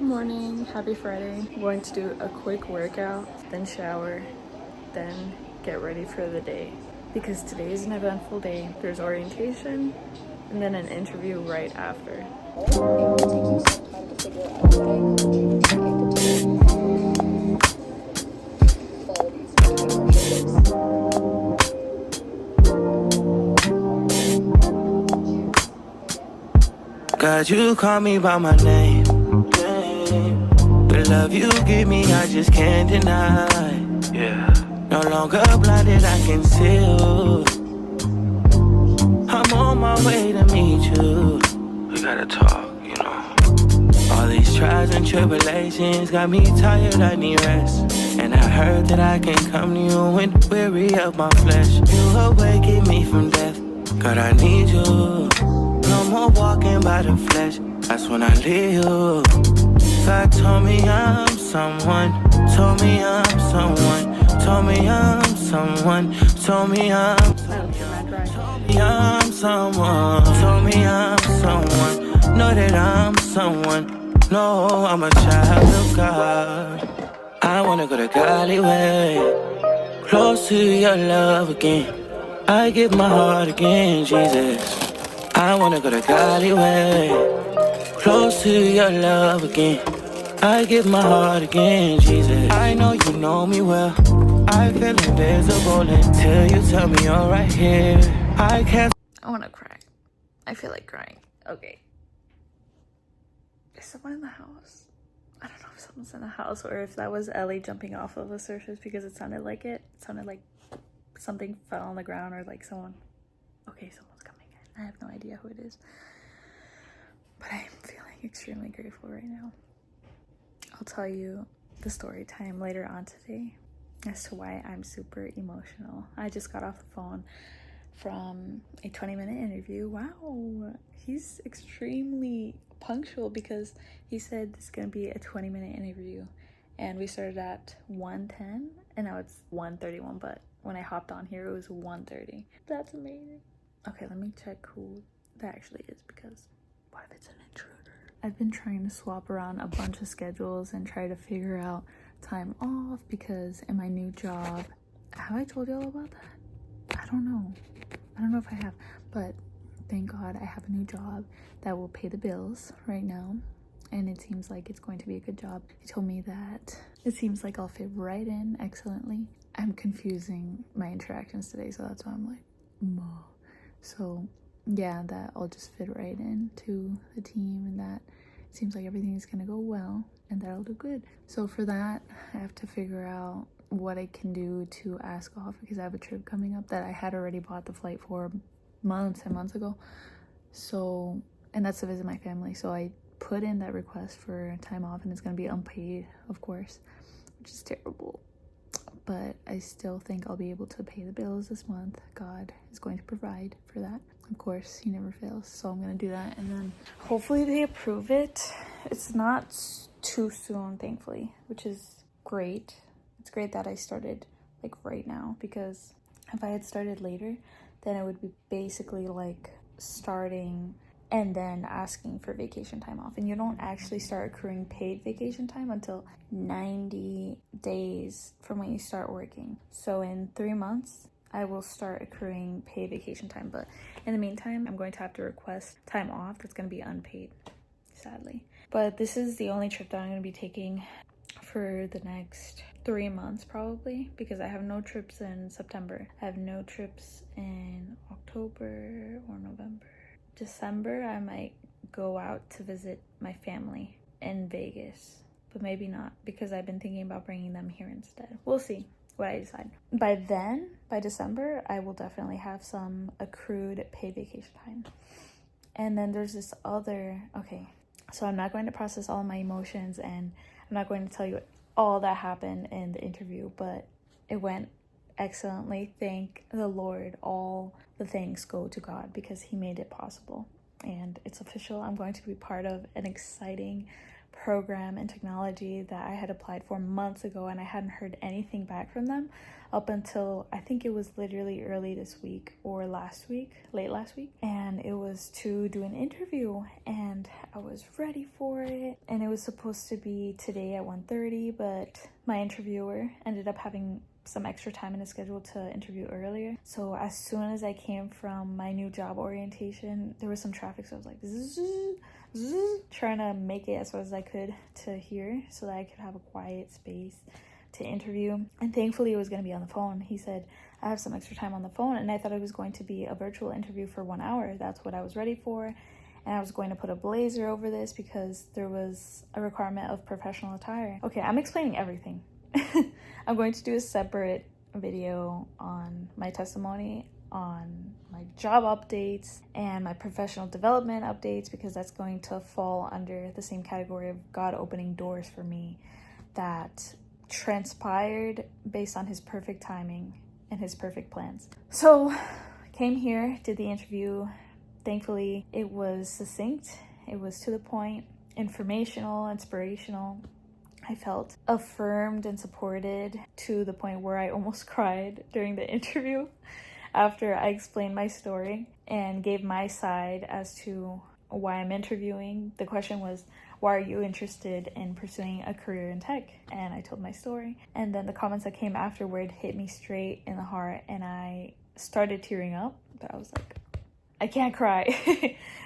Good morning, happy Friday. I'm going to do a quick workout, then shower, then get ready for the day. Because today is an eventful day. There's orientation and then an interview right after. God, you call me by my name. The love you give me, I just can't deny. Yeah. No longer blinded, I can see you. I'm on my way to meet you. We gotta talk, you know. All these trials and tribulations got me tired, I need rest. And I heard that I can come to you when weary of my flesh. You awaken me from death. God, I need you. No more walking by the flesh. That's when I leave you. God told me I'm someone. Told me I'm someone. Told me I'm someone. Told me I'm someone. Told me I'm someone. Know that I'm someone. No, I'm a child of God. I wanna go to Golly way. Close to your love again. I give my heart again, Jesus. I wanna go to Golly way. Close to your love again. I give my heart again, Jesus. I know you know me well. I feel invisible until you tell me you're right here. I can't. I want to cry. I feel like crying. Okay. Is someone in the house? I don't know if someone's in the house or if that was Ellie jumping off of a surface because it sounded like it. It sounded like something fell on the ground or like someone. Okay, someone's coming in. I have no idea who it is. But I'm feeling extremely grateful right now. I'll tell you the story time later on today as to why I'm super emotional. I just got off the phone from a 20-minute interview. Wow, he's extremely punctual because he said this is going to be a 20-minute interview. And we started at 1:10 and now it's 1:31, but when I hopped on here it was 1:30. That's amazing. Okay, let me check who that actually is because what if it's an intruder? I've been trying to swap around a bunch of schedules and try to figure out time off because in my new job, have I told y'all about that? I don't know if I have, but thank God I have a new job that will pay the bills right now, and it seems like it's going to be a good job. He told me that it seems like I'll fit right in excellently. I'm confusing my interactions today, so that's why I'm like, Mo. So yeah, that I'll just fit right into the team, and that it seems like everything's gonna go well and that'll do good. So for that, I have to figure out what I can do to ask off because I have a trip coming up that I had already bought the flight for months and months ago. So, and that's to visit my family. So I put in that request for time off and it's gonna be unpaid, of course, which is terrible. But I still think I'll be able to pay the bills this month. God is going to provide for that. Of course, he never fails. So I'm going to do that. And then hopefully they approve it. It's not too soon, thankfully, which is great. It's great that I started like right now because if I had started later, then it would be basically like starting and then asking for vacation time off. And you don't actually start accruing paid vacation time until 90 days from when you start working. So in 3 months, I will start accruing paid vacation time. But in the meantime, I'm going to have to request time off that's going to be unpaid, sadly. But this is the only trip that I'm going to be taking for the next 3 months probably, because I have no trips in September. I have no trips in October or November. December, I might go out to visit my family in Vegas, but maybe not because I've been thinking about bringing them here instead. We'll see what I decide. By then, by December, I will definitely have some accrued paid vacation time. And then there's this other, okay, so I'm not going to process all my emotions and I'm not going to tell you all that happened in the interview, but it went excellently. Thank the Lord. All the thanks go to God because he made it possible and it's official. I'm going to be part of an exciting program in technology that I had applied for months ago, and I hadn't heard anything back from them up until I think it was literally early this week or late last week. And it was to do an interview, and I was ready for it. And it was supposed to be today at 1:30, but my interviewer ended up having some extra time in his schedule to interview earlier. So as soon as I came from my new job orientation, there was some traffic, so I was like trying to make it as far as I could to here so that I could have a quiet space to interview. And thankfully it was going to be on the phone. He said I have some extra time on the phone, and I thought it was going to be a virtual interview for 1 hour. That's what I was ready for. And I was going to put a blazer over this because there was a requirement of professional attire. Okay, I'm explaining everything. I'm going to do a separate video on my testimony, on my job updates, and my professional development updates, because that's going to fall under the same category of God opening doors for me that transpired based on his perfect timing and his perfect plans. So came here, did the interview. Thankfully it was succinct, it was to the point, informational, inspirational. I felt affirmed and supported to the point where I almost cried during the interview after I explained my story and gave my side as to why I'm interviewing. The question was, why are you interested in pursuing a career in tech? And I told my story. And then the comments that came afterward hit me straight in the heart, and I started tearing up. But I was like, I can't cry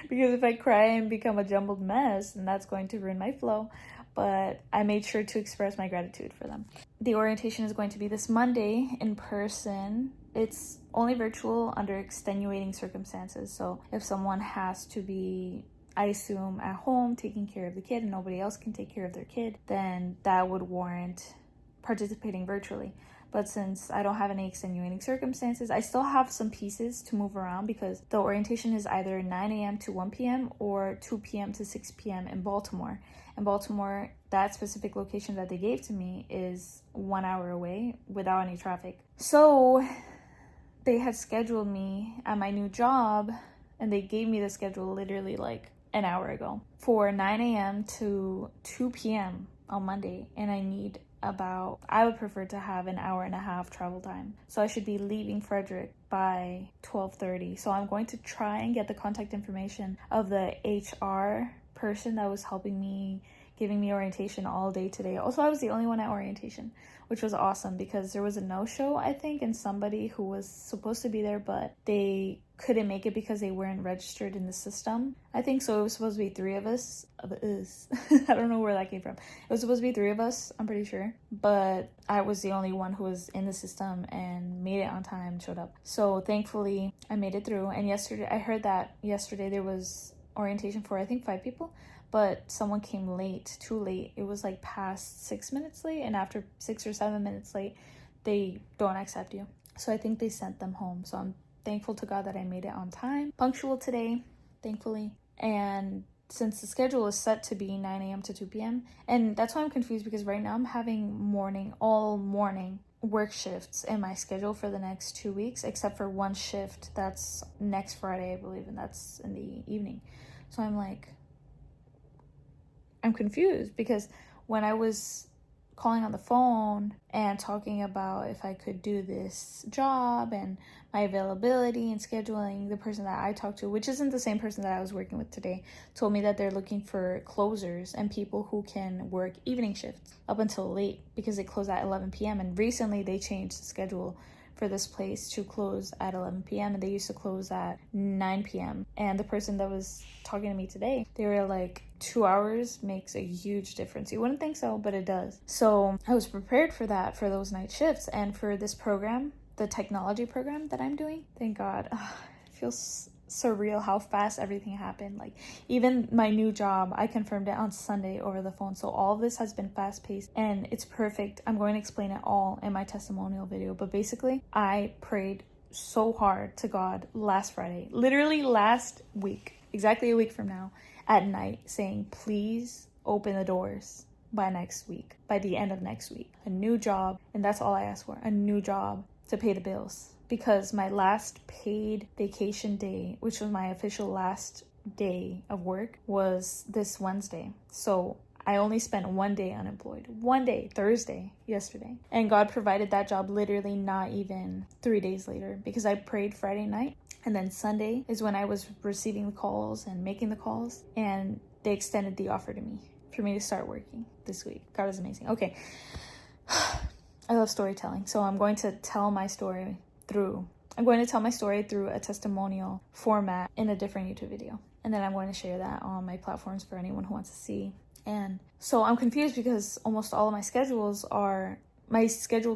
because if I cry and become a jumbled mess, then that's going to ruin my flow. But I made sure to express my gratitude for them. The orientation is going to be this Monday in person. It's only virtual under extenuating circumstances. So if someone has to be, I assume, at home taking care of the kid and nobody else can take care of their kid, then that would warrant participating virtually. But since I don't have any extenuating circumstances, I still have some pieces to move around because the orientation is either 9 a.m. to 1 p.m. or 2 p.m. to 6 p.m. in Baltimore. In Baltimore, that specific location that they gave to me is 1 hour away without any traffic. So they had scheduled me at my new job, and they gave me the schedule literally like an hour ago for 9 a.m. to 2 p.m. on Monday. And I would prefer to have an hour and a half travel time. So I should be leaving Frederick by 12:30. So I'm going to try and get the contact information of the HR person that was helping me, giving me orientation all day today. Also, I was the only one at orientation, which was awesome because there was a no-show, I think, and somebody who was supposed to be there, but they couldn't make it because they weren't registered in the system. I think so. It was supposed to be 3 of us. I don't know where that came from. It was supposed to be 3 of us, I'm pretty sure. But I was the only one who was in the system and made it on time, showed up. So thankfully, I made it through. And I heard that yesterday there was orientation for, I think, 5 people. But someone came late, too late. It was like past 6 minutes late. And after 6 or 7 minutes late, they don't accept you. So I think they sent them home. So I'm thankful to God that I made it on time. Punctual today, thankfully. And since the schedule is set to be 9 a.m. to 2 p.m. And that's why I'm confused, because right now I'm having all morning work shifts in my schedule for the next 2 weeks, except for one shift that's next Friday, I believe, and that's in the evening. So I'm confused because when I was calling on the phone and talking about if I could do this job and my availability and scheduling, the person that I talked to, which isn't the same person that I was working with today, told me that they're looking for closers and people who can work evening shifts up until late because they close at 11 p.m. And recently they changed the schedule for this place to close at 11 p.m. and they used to close at 9 p.m. And the person that was talking to me today, they were like, 2 hours makes a huge difference. You wouldn't think so, but it does. So I was prepared for that, for those night shifts. And for this program, the technology program that I'm doing, thank God, it feels surreal how fast everything happened. Like even my new job, I confirmed it on Sunday over the phone. So all of this has been fast paced and it's perfect. I'm going to explain it all in my testimonial video, but basically I prayed so hard to God last Friday, literally last week, exactly a week from now at night, saying, please open the doors by next week, by the end of next week, a new job. And that's all I asked for, a new job to pay the bills. Because my last paid vacation day, which was my official last day of work, was this Wednesday. So I only spent one day unemployed. One day, Thursday, yesterday. And God provided that job literally not even 3 days later, because I prayed Friday night. And then Sunday is when I was receiving the calls and making the calls. And they extended the offer to me for me to start working this week. God is amazing. Okay. I love storytelling. So I'm going to tell my story through a testimonial format in a different YouTube video. And then I'm going to share that on my platforms for anyone who wants to see. And so I'm confused because almost all of my scheduled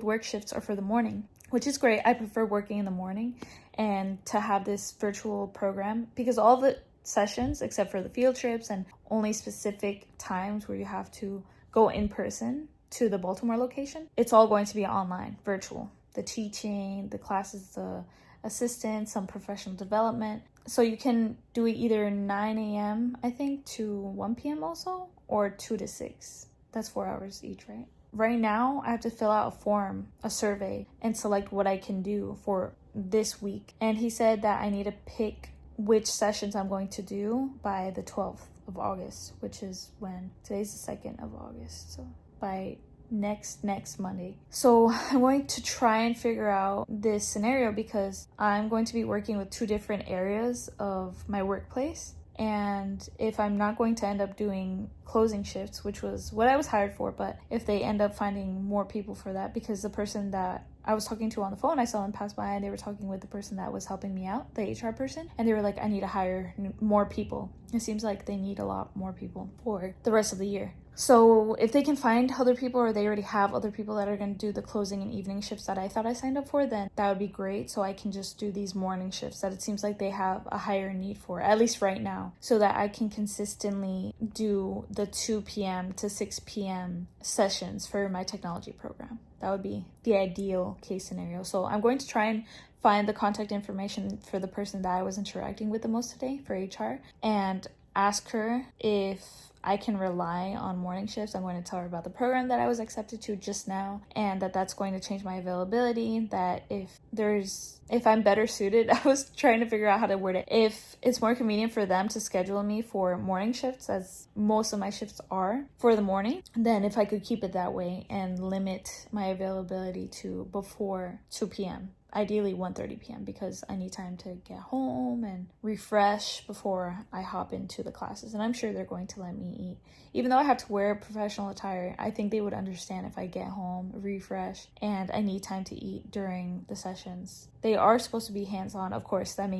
work shifts are for the morning, which is great. I prefer working in the morning and to have this virtual program, because all the sessions, except for the field trips and only specific times where you have to go in person to the Baltimore location, it's all going to be online, virtual. The teaching, the classes, the assistance, some professional development. So you can do it either 9 a.m. I think to 1 p.m. also, or 2 to 6. That's 4 hours each, right? Right now, I have to fill out a form, a survey, and select what I can do for this week. And he said that I need to pick which sessions I'm going to do by the 12th of August, which is when today's the 2nd of August. So by next Monday. So I'm going to try and figure out this scenario, because I'm going to be working with 2 different areas of my workplace. And if I'm not going to end up doing closing shifts, which was what I was hired for, but if they end up finding more people for that, because the person that I was talking to on the phone, I saw them pass by and they were talking with the person that was helping me out, the HR person, and they were like, I need to hire more people. It seems like they need a lot more people for the rest of the year. So if they can find other people, or they already have other people that are going to do the closing and evening shifts that I thought I signed up for, then that would be great. So I can just do these morning shifts that it seems like they have a higher need for, at least right now, so that I can consistently do the 2 p.m. to 6 p.m. sessions for my technology program. That would be the ideal case scenario. So I'm going to try and find the contact information for the person that I was interacting with the most today for HR, and ask her if I can rely on morning shifts. I'm going to tell her about the program that I was accepted to just now, and that's going to change my availability, that if I'm better suited, I was trying to figure out how to word it, if it's more convenient for them to schedule me for morning shifts, as most of my shifts are for the morning, then if I could keep it that way and limit my availability to before 2 p.m. Ideally 1:30 p.m. because I need time to get home and refresh before I hop into the classes. And I'm sure they're going to let me eat. Even though I have to wear professional attire, I think they would understand if I get home, refresh, and I need time to eat during the sessions. They are supposed to be hands-on, of course. That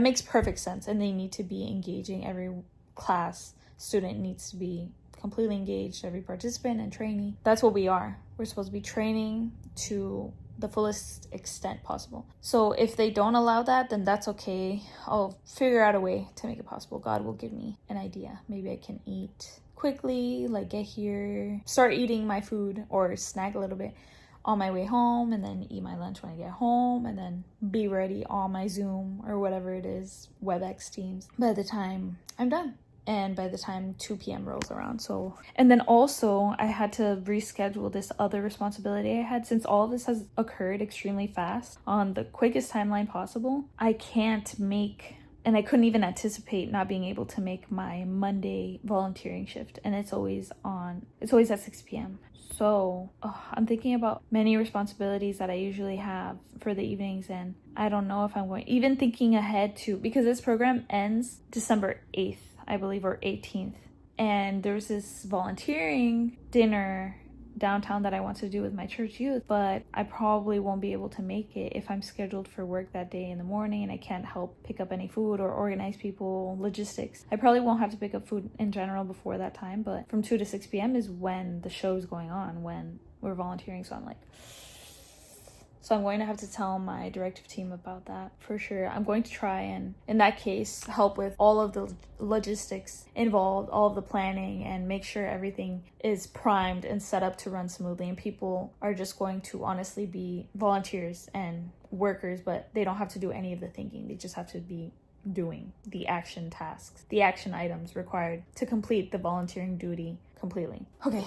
makes perfect sense, and they need to be engaging. Every class student needs to be completely engaged, every participant and trainee. That's what we are. We're supposed to be training to the fullest extent possible. So if they don't allow that, then that's okay. I'll figure out a way to make it possible. God will give me an idea. Maybe I can eat quickly, like get here, start eating my food or snack a little bit on my way home, and then eat my lunch when I get home, and then be ready on my Zoom or whatever it is, WebEx Teams, by the time I'm done. And by the time 2 p.m. rolls around. And then also I had to reschedule this other responsibility I had, since all of this has occurred extremely fast on the quickest timeline possible. I can't make, and I couldn't even anticipate not being able to make my Monday volunteering shift. And it's always at 6 p.m. So I'm thinking about many responsibilities that I usually have for the evenings, and I don't know if I'm going, even thinking ahead to, because this program ends December 8th. I believe, or 18th. And there's this volunteering dinner downtown that I want to do with my church youth, but I probably won't be able to make it if I'm scheduled for work that day in the morning and I can't help pick up any food or organize people, logistics. I probably won't have to pick up food in general before that time, but from 2 to 6 p.m. is when the show's going on, when we're volunteering. So I'm going to have to tell my directive team about that for sure. I'm going to try and, in that case, help with all of the logistics involved, all of the planning, and make sure everything is primed and set up to run smoothly. And people are just going to honestly be volunteers and workers, but they don't have to do any of the thinking. They just have to be doing the action tasks, the action items required to complete the volunteering duty completely. Okay.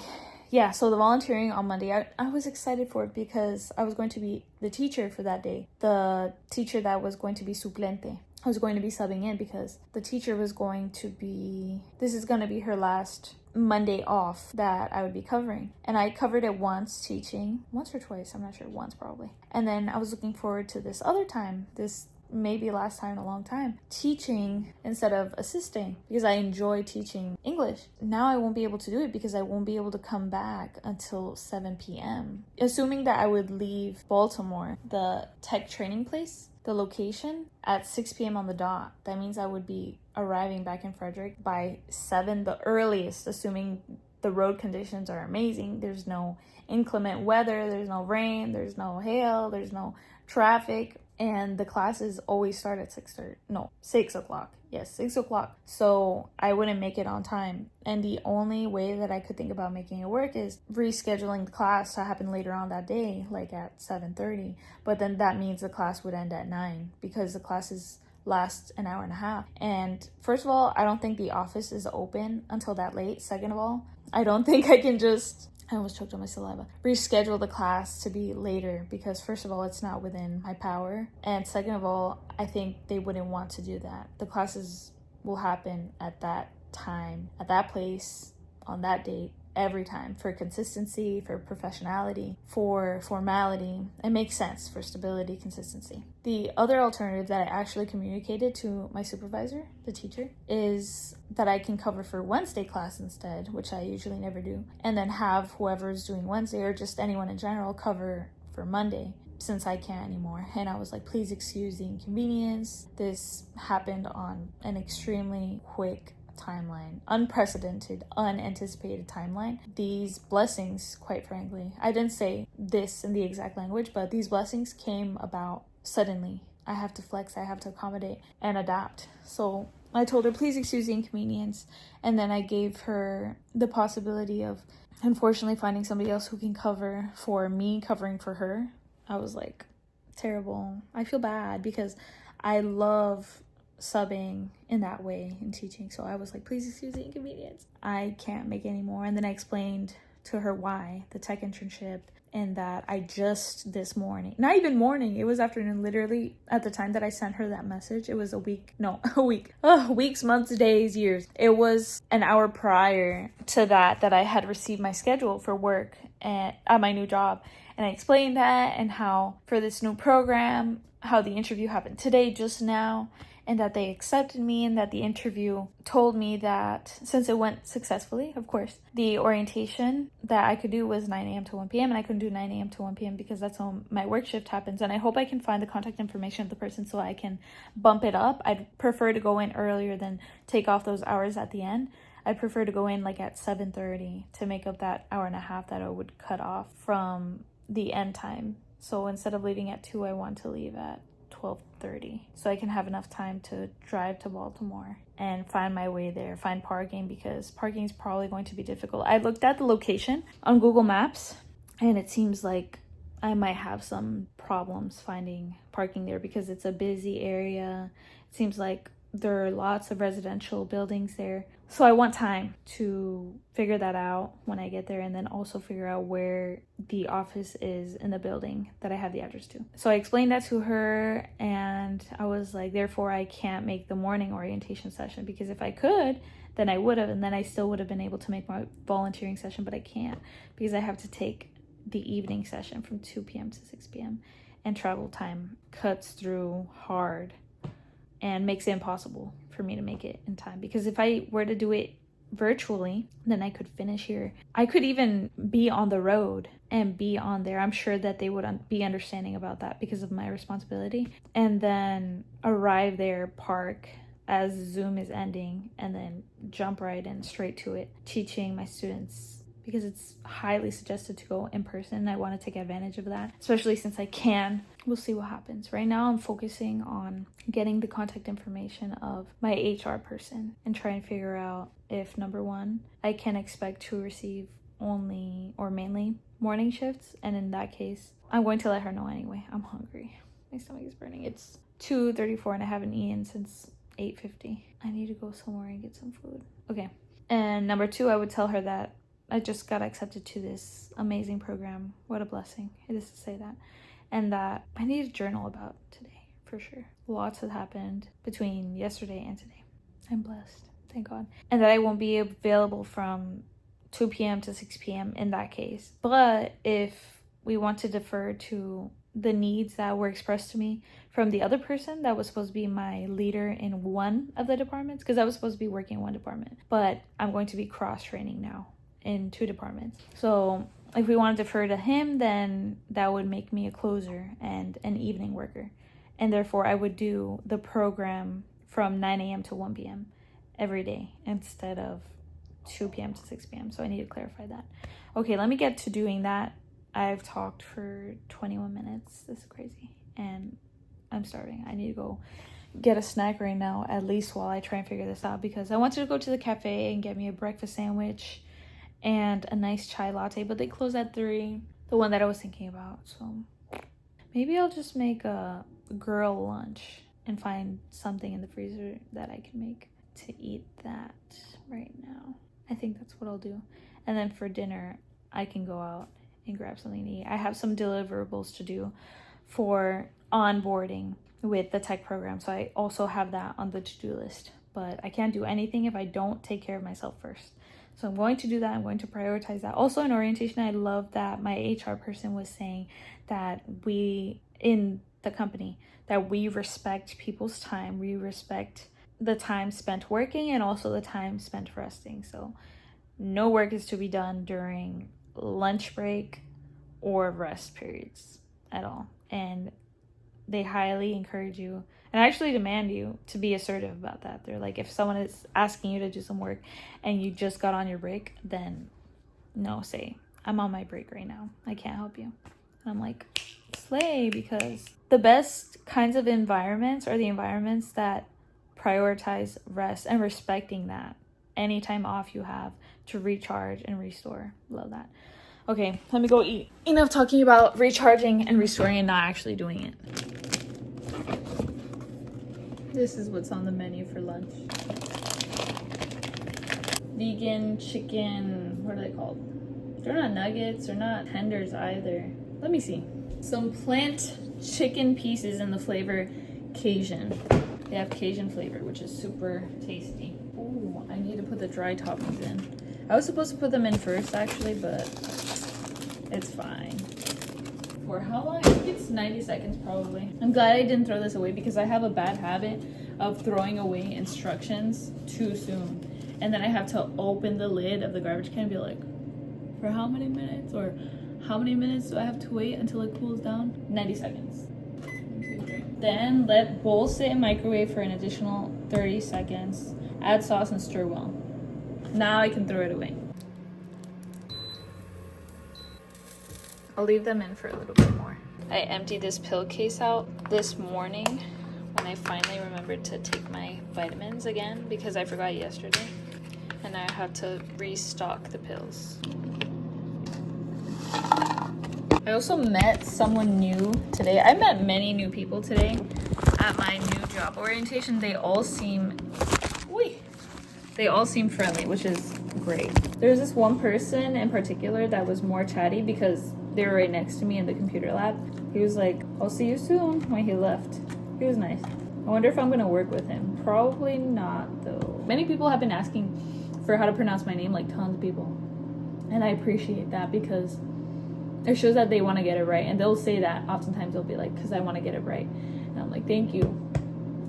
Yeah, so the volunteering on Monday, I was excited for it because I was going to be the teacher for that day. The teacher that was going to be suplente. I was going to be subbing in because the teacher was going to be, this is going to be her last Monday off that I would be covering. And I covered it once teaching, once or twice, I'm not sure, once probably. And then I was looking forward to this other time, this maybe last time in a long time, teaching instead of assisting, because I enjoy teaching English. Now I won't be able to do it because I won't be able to come back until 7 p.m. Assuming that I would leave Baltimore, the tech training place, the location, at 6 p.m. on the dot. That means I would be arriving back in Frederick by 7, the earliest, assuming the road conditions are amazing. There's no inclement weather, there's no rain, there's no hail, there's no traffic, and the classes always start at 6 o'clock. Yes, 6 o'clock. So I wouldn't make it on time. And the only way that I could think about making it work is rescheduling the class to happen later on that day, like at 7:30. But then that means the class would end at 9 because the classes last an hour and a half. And first of all, I don't think the office is open until that late. Second of all, I don't think I can just, I almost choked on my saliva, reschedule the class to be later because first of all, it's not within my power. And second of all, I think they wouldn't want to do that. The classes will happen at that time, at that place, on that date, every time, for consistency, for professionality, for formality. It makes sense for stability, consistency. The other alternative that I actually communicated to my supervisor, the teacher, is that I can cover for Wednesday class instead, which I usually never do, and then have whoever's doing Wednesday or just anyone in general cover for Monday, since I can't anymore. And I was like, please excuse the inconvenience. This happened on an extremely quick timeline, unprecedented, unanticipated timeline. These blessings, quite frankly, I didn't say this in the exact language, but these blessings came about suddenly. I have to flex, I have to accommodate and adapt. So I told her, please excuse the inconvenience. And then I gave her the possibility of, unfortunately, finding somebody else who can cover for me, covering for her. I was like, terrible. I feel bad because I love subbing in that way in teaching. So I was like, please excuse the inconvenience. I can't make any more. And then I explained to her why, the tech internship, and that I just this morning, not even morning, it was afternoon, literally at the time that I sent her that message, it was weeks, months, days, years. It was an hour prior to that I had received my schedule for work at my new job. And I explained that and how for this new program, how the interview happened today, just now, and that they accepted me, and that the interview told me that since it went successfully, of course, the orientation that I could do was 9 a.m. to 1 p.m. and I couldn't do 9 a.m. to 1 p.m. because that's when my work shift happens. And I hope I can find the contact information of the person so I can bump it up. I'd prefer to go in earlier than take off those hours at the end. I prefer to go in like at 7:30 to make up that hour and a half that I would cut off from the end time. So instead of leaving at 2, I want to leave at 12:30 so I can have enough time to drive to Baltimore and find my way there, find parking, because parking is probably going to be difficult. I looked at the location on Google Maps and it seems like I might have some problems finding parking there because it's a busy area. It seems like there are lots of residential buildings there. So I want time to figure that out when I get there, and then also figure out where the office is in the building that I have the address to. So I explained that to her, and I was like, therefore I can't make the morning orientation session, because if I could, then I would have, and then I still would have been able to make my volunteering session, but I can't because I have to take the evening session from 2 p.m. to 6 p.m. and travel time cuts through hard and makes it impossible for me to make it in time. Because if I were to do it virtually, then I could finish here. I could even be on the road and be on there. I'm sure that they would be understanding about that because of my responsibility. And then arrive there, park as Zoom is ending, and then jump right in straight to it, teaching my students, because it's highly suggested to go in person. I want to take advantage of that, especially since I can. We'll see what happens. Right now, I'm focusing on getting the contact information of my HR person and try and figure out if, number one, I can expect to receive only or mainly morning shifts. And in that case, I'm going to let her know anyway. I'm hungry. My stomach is burning. It's 2:34 and I haven't eaten since 8:50. I need to go somewhere and get some food. Okay. And number two, I would tell her that I just got accepted to this amazing program. What a blessing it is to say that. And that I need to journal about today, for sure. Lots has happened between yesterday and today. I'm blessed, thank God. And that I won't be available from 2 p.m. to 6 p.m. in that case. But if we want to defer to the needs that were expressed to me from the other person that was supposed to be my leader in one of the departments, because I was supposed to be working in one department, but I'm going to be cross-training now in 2 departments. So if we want to defer to him, then that would make me a closer and an evening worker. And therefore, I would do the program from 9 a.m. to 1 p.m. every day instead of 2 p.m. to 6 p.m. So I need to clarify that. Okay, let me get to doing that. I've talked for 21 minutes. This is crazy. And I'm starving. I need to go get a snack right now, at least while I try and figure this out, because I wanted to go to the cafe and get me a breakfast sandwich and a nice chai latte, but they close at 3, the one that I was thinking about. So maybe I'll just make a girl lunch and find something in the freezer that I can make to eat that right now. I think that's what I'll do. And then for dinner, I can go out and grab something to eat. I have some deliverables to do for onboarding with the tech program, so I also have that on the to-do list. But I can't do anything if I don't take care of myself first. So I'm going to do that. I'm going to prioritize that. Also in orientation, I love that my HR person was saying that we, in the company, that we respect people's time. We respect the time spent working and also the time spent resting. So no work is to be done during lunch break or rest periods at all. And they highly encourage you and actually demand you to be assertive about that. They're like, if someone is asking you to do some work and you just got on your break, then no, say, I'm on my break right now. I can't help you. And I'm like, slay, because the best kinds of environments are the environments that prioritize rest and respecting that. Any time off you have to recharge and restore. Love that. Okay, let me go eat. Enough talking about recharging and restoring and not actually doing it. This is what's on the menu for lunch. Vegan chicken, what are they called? They're not nuggets, they're not tenders either. Let me see. Some plant chicken pieces in the flavor Cajun. They have Cajun flavor, which is super tasty. Ooh, I need to put the dry toppings in. I was supposed to put them in first actually, but it's fine. For how long? I think it's 90 seconds probably. I'm glad I didn't throw this away because I have a bad habit of throwing away instructions too soon. And then I have to open the lid of the garbage can and be like, for how many minutes? Or how many minutes do I have to wait until it cools down? 90 seconds. Then let bowl sit in microwave for an additional 30 seconds. Add sauce and stir well. Now I can throw it away. I'll leave them in for a little bit more. I emptied this pill case out this morning when I finally remembered to take my vitamins again because I forgot yesterday. And I have to restock the pills. I also met someone new today. I met many new people today at my new job orientation. They all seem friendly, which is great. There's this one person in particular that was more chatty because they were right next to me in the computer lab. He was like, I'll see you soon, when he left. He was nice. I wonder if I'm gonna work with him. Probably not though. Many people have been asking for how to pronounce my name, like tons of people. And I appreciate that because it shows that they want to get it right. And they'll say that oftentimes. They'll be like, because I want to get it right. And I'm like, thank you.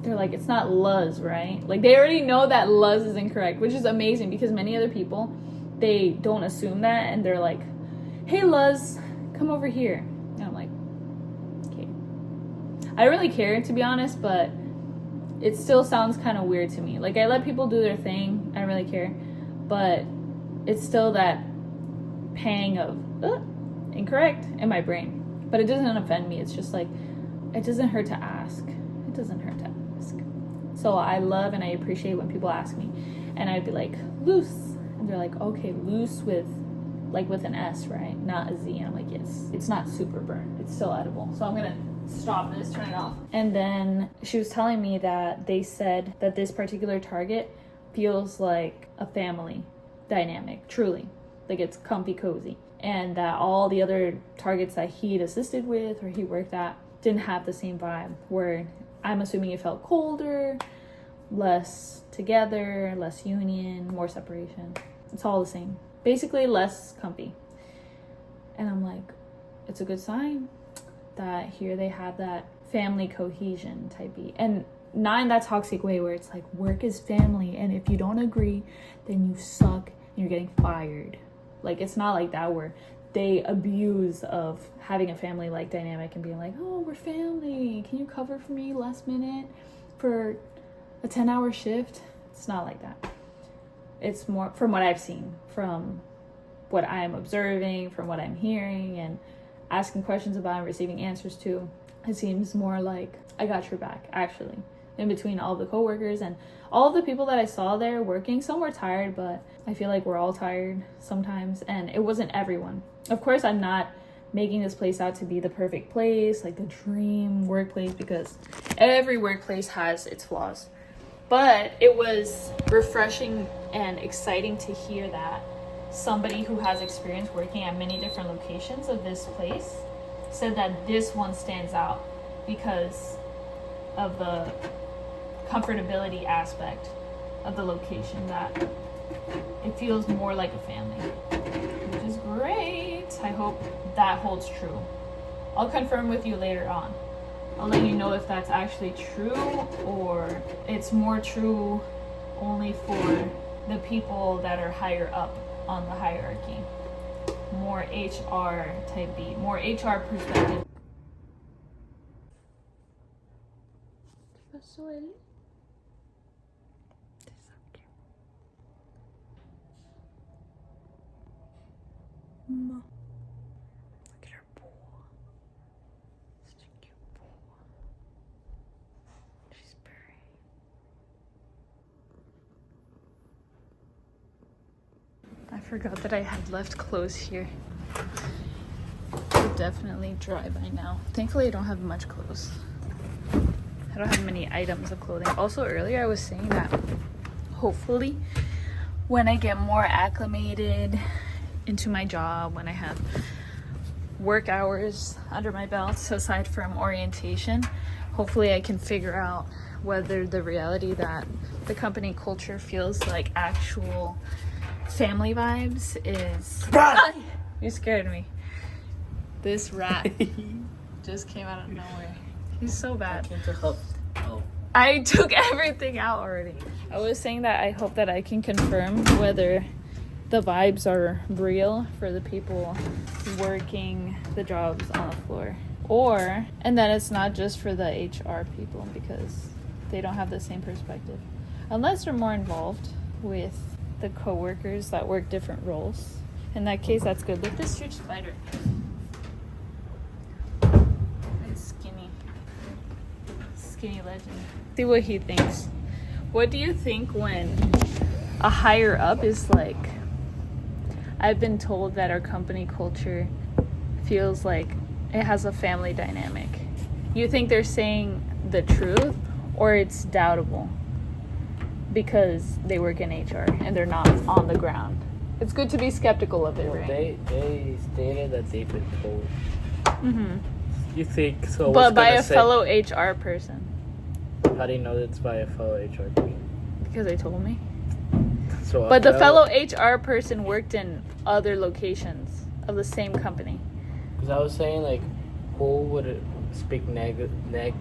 They're like, it's not Luz, right? Like they already know that Luz is incorrect, which is amazing because many other people, they don't assume that. And they're like, hey Luz, come over here. And I'm like, okay. I don't really care, to be honest, but it still sounds kind of weird to me. Like I let people do their thing. I don't really care. But it's still that pang of incorrect in my brain. But it doesn't offend me. It's just like, it doesn't hurt to ask. It doesn't hurt to ask. So I love and I appreciate when people ask me. And I'd be like, loose. And they're like, okay, loose with an S, right? Not a Z. And I'm like, yes. It's not super burnt. It's still edible. So I'm going to stop this, turn it off. And then she was telling me that they said that this particular target feels like a family dynamic, truly. Like it's comfy cozy. And that all the other targets that he'd assisted with or he worked at didn't have the same vibe, where I'm assuming it felt colder, less together, less union, more separation. It's all the same. basically less comfy. And I'm like, it's a good sign that here they have that family cohesion type beat. And not in that toxic way where it's like work is family and if you don't agree, then you suck and you're getting fired. Like, it's not like that where they abuse of having a family like dynamic and being like, oh, we're family, can you cover for me last minute for a 10-hour shift? It's not like that. It's more, from what I've seen, from what I'm observing, from what I'm hearing and asking questions about and receiving answers to, it seems more like I got your back, actually. In between all the coworkers and all of the people that I saw there working, some were tired, but I feel like we're all tired sometimes, and it wasn't everyone. Of course, I'm not making this place out to be the perfect place, like the dream workplace, because every workplace has its flaws. But it was refreshing and exciting to hear that somebody who has experience working at many different locations of this place said that this one stands out because of the comfortability aspect of the location, that it feels more like a family, which is great. I hope that holds true. I'll confirm with you later on. I'll let you know if that's actually true or it's more true only for the people that are higher up on the hierarchy. More HR type beat, more HR perspective. Look at her pool. Such a cute pool. She's purring. I forgot that I had left clothes here. They're definitely dry by now. Thankfully, I don't have much clothes. I don't have many items of clothing. Also, earlier I was saying that hopefully when I get more acclimated into my job, when I have work hours under my belt, so aside from orientation, hopefully I can figure out whether the reality that the company culture feels like actual family vibes is... You scared me. This rat just came out of nowhere. He's so bad. I took everything out already. I was saying that I hope that I can confirm whether the vibes are real for the people working the jobs on the floor, and that it's not just for the HR people, because they don't have the same perspective unless they're more involved with the co-workers that work different roles. In that case, that's good. Look at this huge spider. It's skinny legend. See what he thinks. What do you think when a higher up is like, I've been told that our company culture feels like it has a family dynamic. You think they're saying the truth or it's doubtable because they work in HR and they're not on the ground? It's good to be skeptical of it, right? They stated that they've been told. Mm-hmm. You think so? But by a fellow HR person. How do you know that's by a fellow HR person? Because they told me. So but the fellow HR person worked in other locations of the same company. Because I was saying, like, who would speak negatively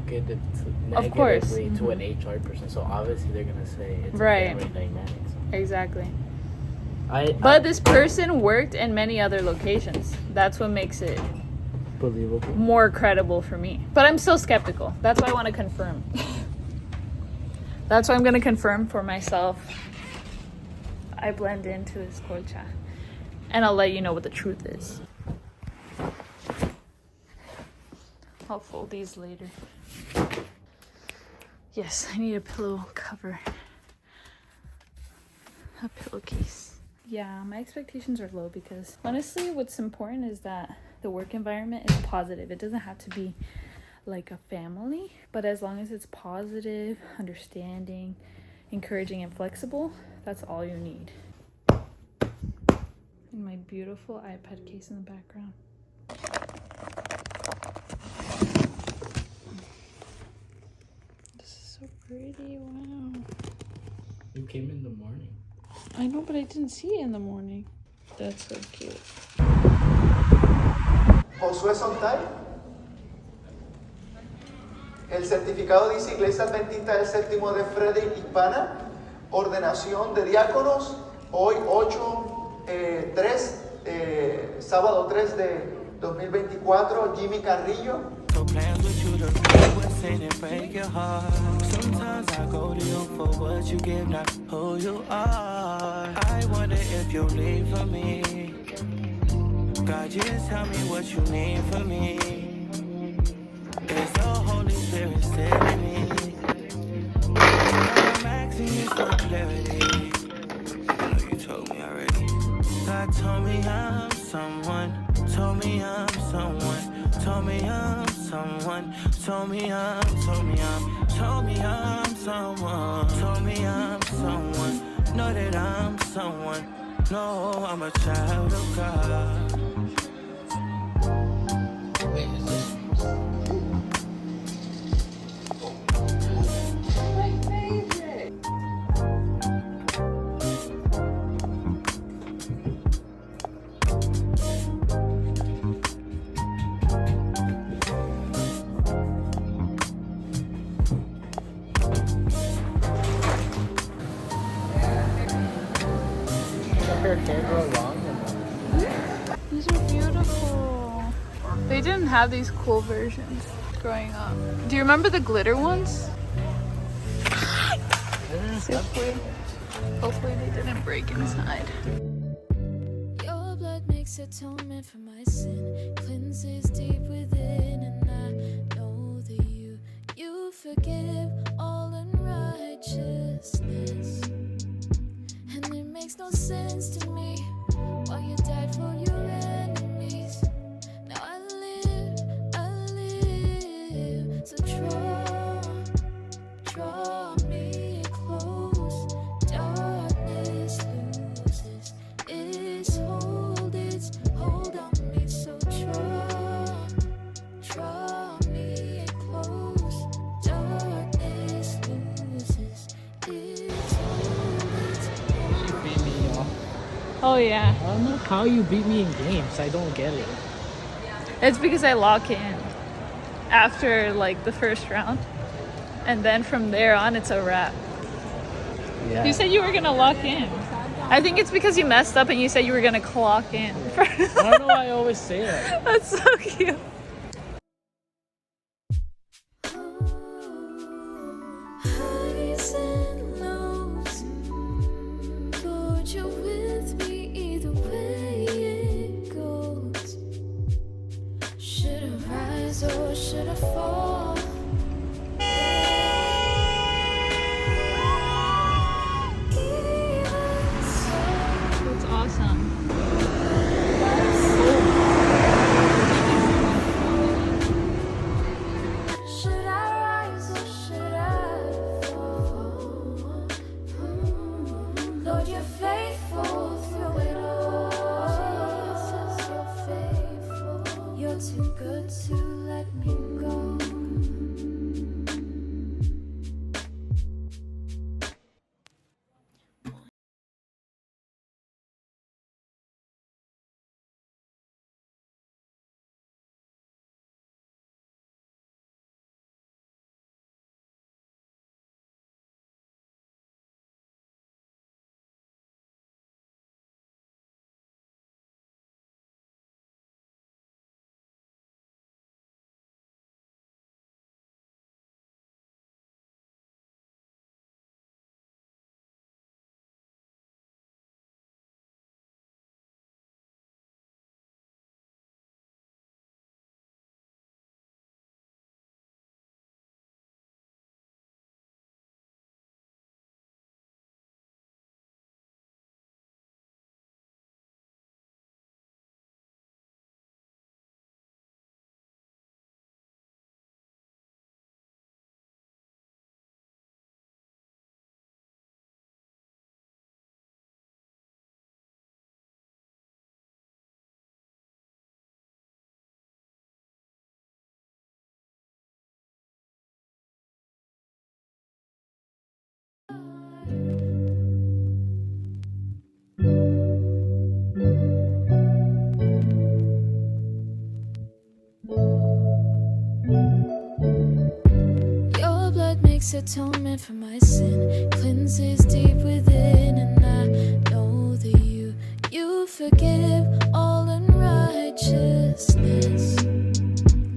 of course. to an HR person? So obviously they're gonna say it's right. a family dynamic. So. Exactly. But this person worked in many other locations. That's what makes it believable, more credible for me. But I'm still skeptical. That's why I want to confirm. That's why I'm going to confirm for myself. I blend into this colcha. And I'll let you know what the truth is. I'll fold these later. Yes, I need a pillow cover. A pillowcase. Yeah, my expectations are low because honestly what's important is that the work environment is positive. It doesn't have to be like a family, but as long as it's positive, understanding, encouraging, and flexible, that's all you need. And my beautiful iPad case in the background. This is so pretty. Wow. You came in the morning. I know, but I didn't see it in the morning. That's so cute. Josué Sontay. El certificado dice Iglesia Adventista del Séptimo de Frederick Hispana, ordenación de diáconos, hoy 3, sábado 3 de 2024, Jimmy Carrillo. So plans with you to read what's in it, break your heart. Sometimes I go to you for what you give, not who you are. I wonder if you'll leave for me. God, just tell me what you need from me. Is the Holy Spirit still in me? I'm asking you for clarity. I know you told me already. God told me I'm someone. Told me I'm someone. Told me I'm someone. Told me I'm someone. Told me I'm someone. Know that I'm someone. No, I'm a child of God. Wait, is this? Her hair grow long or no? These are beautiful. They didn't have these cool versions growing up. Do you remember the glitter ones? Hopefully they didn't break inside. Your blood makes atonement for my sin, cleanses deep within, and I know that you forgive all unrighteousness. And it makes no sense to me why you died for your enemies. Now I live, so draw me close. Darkness loses its hold on me, so draw me close. Darkness loses its She beat me, y'all. Oh yeah. I don't know how you beat me in games. I don't get it. It's because I lock in after like the first round. And then from there on it's a wrap. Yeah. You said you were gonna lock in. I think it's because you messed up and you said you were gonna clock in. I don't know why I always say that. That's so cute. highs and lows. Lord, you're with me either way it goes. Should I rise or should I fall? Even so, That's awesome. should I rise or should I fall? Lord, you're faithful through it all. Jesus, you're faithful. You're too good to let me go. makes atonement for my sin, cleanses deep within, and I know that you forgive all unrighteousness.